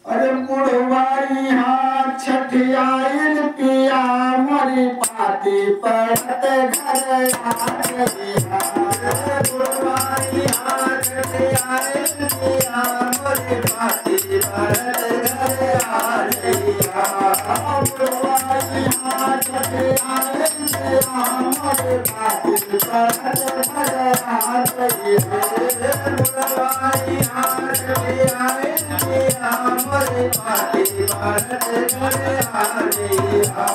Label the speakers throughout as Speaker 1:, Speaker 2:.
Speaker 1: अरे मुड़वाई हाँ छठियाइन पिया मोरी पाती पड़त घर आ गइया। मुड़वाई हाँ छठियाइन पिया मोरी पाती पड़त घर आ गइया। मुड़वाई हाँ छठियाइन पिया मोरी पाती पड़त घर आ गइया। मुड़वाई हाँ छठियाइन पिया मोरे पाती पड़त घर आ गइया।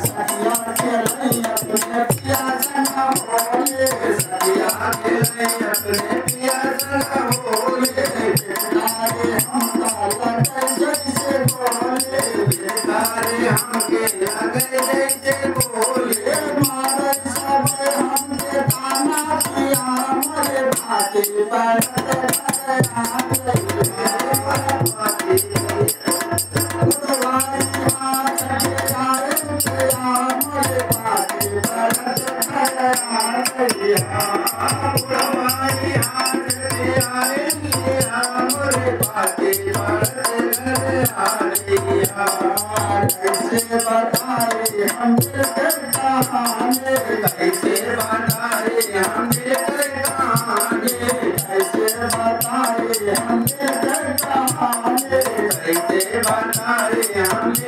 Speaker 1: सखिया खेलई अपने पिया संग होले, सखिया खेलई अपने पिया संग होले। बेटारे हम लगे जैसे बोले, बेटारे हमके लगे जैसे बोले। मारे सब हमके ताना पिया मोरे पाती पड़त घर आ गइया। कैसे बताए हम कहानी, कैसे बताए हम कहानी, कैसे बताए हम कहानी, कैसे बताए हम कहानी।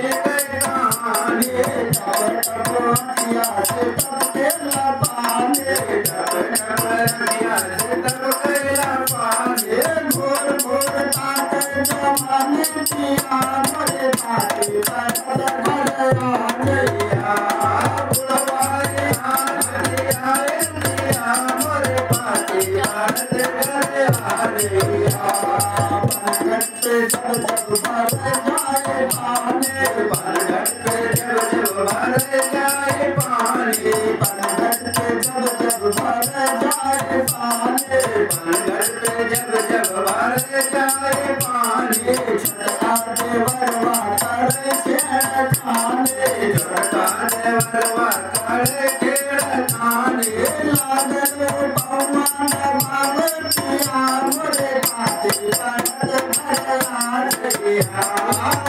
Speaker 1: टप टप अखिया से टपकेला पानी, टप टप अखिया से टपकेला पानी। भोर भोर ताके जवानी पिया मोरे पाती पड़त घर आ गइया। बुढ़वाई हाँ छठियाइन पिया मोरे पाती पड़त घर आ गइया। बनगट पे जब जब भर जाए पानी, बनगट पे जब जब भर जाए पानी, बनगट पे जब जब भर जाए पानी, बनगट पे जब जब भर जाए पानी। छोटका देवरवा करे छेड़खानी, छोटका देवरवा करे छेड़खानी। लागल बउआ नवावे पिया मोरे पाती पड़त घर आ गइया।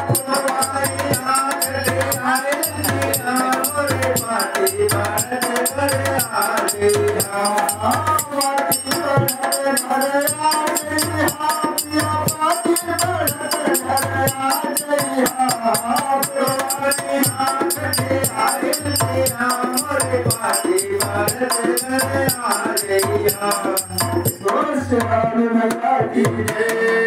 Speaker 1: बुढ़वाई हाँ छठियाइन पिया मोरे पाती पड़त घर आ गइया। पाती पड़त घर आ गइया, पिया पाती पड़त घर आ गइया। बुढ़वाई हाँ छठियाइन पिया मोरे पाती पड़त घर आ गइया। गोस्वामी मैया की जय।